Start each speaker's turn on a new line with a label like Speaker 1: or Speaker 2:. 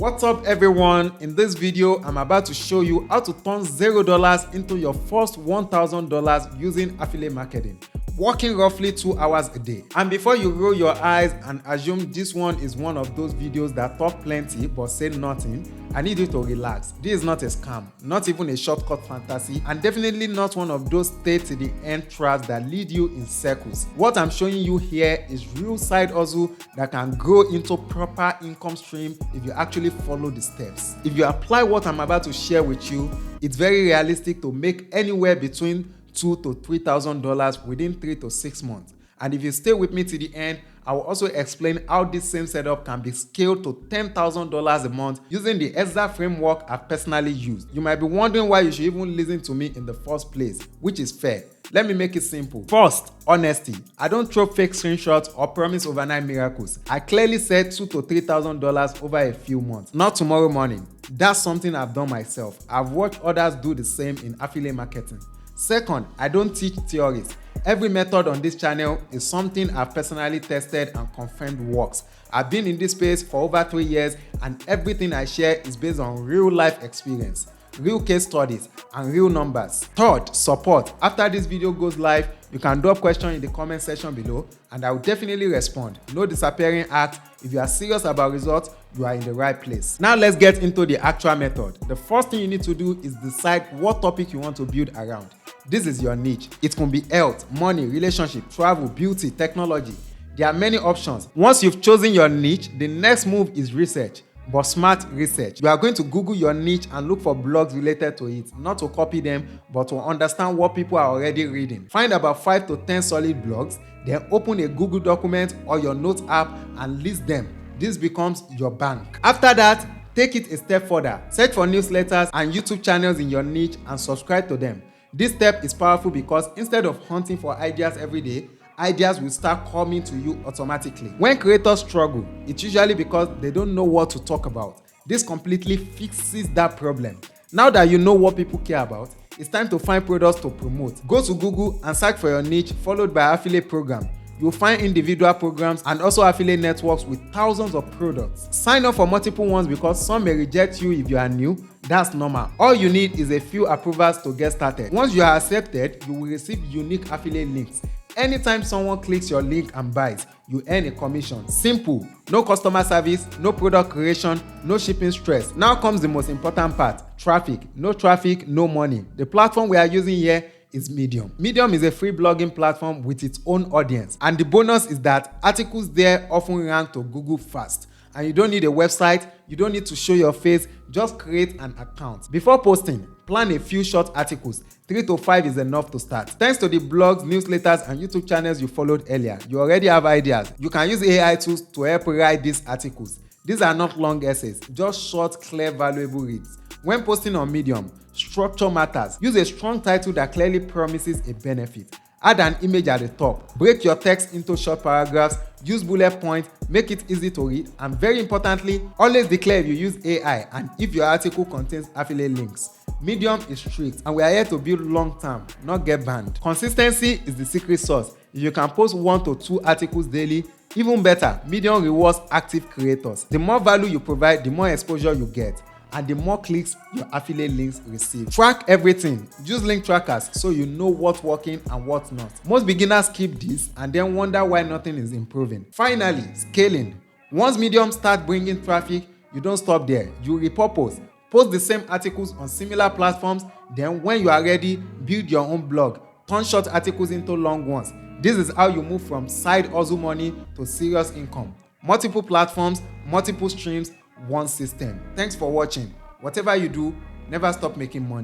Speaker 1: What's up everyone? In this video, I'm about to show you how to turn $0 into your first $1,000 using affiliate marketing, working roughly 2 hours a day. And before you roll your eyes and assume this one is one of those videos that talk plenty but say nothing, I need you to relax. This is not a scam, not even a shortcut fantasy, and definitely not one of those stay to the end traps that lead you in circles. What I'm showing you here is real side hustle that can grow into proper income stream if you actually follow the steps. If you apply what I'm about to share with you, it's very realistic to make anywhere between $2,000 to $3,000 within 3 to 6 months. And if you stay with me to the end, I will also explain how this same setup can be scaled to $10,000 a month using the exact framework I've personally used. You might be wondering why you should even listen to me in the first place, which is fair. Let me make it simple. First, honesty. I don't throw fake screenshots or promise overnight miracles. I clearly said $2,000 to $3,000 over a few months, not tomorrow morning. That's something I've done myself. I've watched others do the same in affiliate marketing. Second, I don't teach theories. Every method on this channel is something I've personally tested and confirmed works. I've been in this space for over 3 years and everything I share is based on real life experience, real case studies, and real numbers. Third, support. After this video goes live, you can drop questions in the comment section below and I will definitely respond. No disappearing act. If you are serious about results, you are in the right place. Now let's get into the actual method. The first thing you need to do is decide what topic you want to build around. This is your niche. It can be health, money, relationship, travel, beauty, technology. There are many options. Once you've chosen your niche, the next move is research, but smart research. You are going to Google your niche and look for blogs related to it, not to copy them, but to understand what people are already reading. Find about 5 to 10 solid blogs, then open a Google document or your notes app and list them. This becomes your bank. After that, take it a step further. Search for newsletters and YouTube channels in your niche and subscribe to them. This step is powerful because instead of hunting for ideas every day, ideas will start coming to you automatically. When creators struggle, it's usually because they don't know what to talk about. This completely fixes that problem. Now that you know what people care about, it's time to find products to promote. Go to Google and search for your niche followed by affiliate program. You'll find individual programs and also affiliate networks with thousands of products. Sign up for multiple ones because some may reject you if you are new. That's normal. All you need is a few approvals to get started. Once you are accepted, you will receive unique affiliate links. Anytime someone clicks your link and buys, you earn a commission. Simple. No customer service, no product creation, no shipping stress. Now comes the most important part, traffic. No traffic, no money. The platform we are using here is Medium. Medium is a free blogging platform with its own audience, and the bonus is that articles there often rank to Google fast. And you don't need a website, you don't need to show your face, just create an account. Before posting, plan a few short articles. 3 to 5 is enough to start. Thanks to the blogs, newsletters, and YouTube channels you followed earlier, you already have ideas. You can use AI tools to help write these articles. These are not long essays, just short, clear, valuable reads. When posting on Medium, structure matters. Use a strong title that clearly promises a benefit. Add an image at the top. Break your text into short paragraphs. Use bullet points. Make it easy to read. And very importantly, always declare if you use AI and if your article contains affiliate links. Medium is strict and we are here to build long term, not get banned. Consistency is the secret sauce. If you can post 1 to 2 articles daily, even better. Medium rewards active creators. The more value you provide, the more exposure you get, and the more clicks your affiliate links receive. Track everything. Use link trackers so you know what's working and what's not. Most beginners skip this and then wonder why nothing is improving. Finally, scaling. Once Medium starts bringing traffic, you don't stop there. You repurpose. Post the same articles on similar platforms. Then when you are ready, build your own blog. Turn short articles into long ones. This is how you move from side hustle money to serious income. Multiple platforms, multiple streams, one system. Thanks for watching. Whatever you do, never stop making money.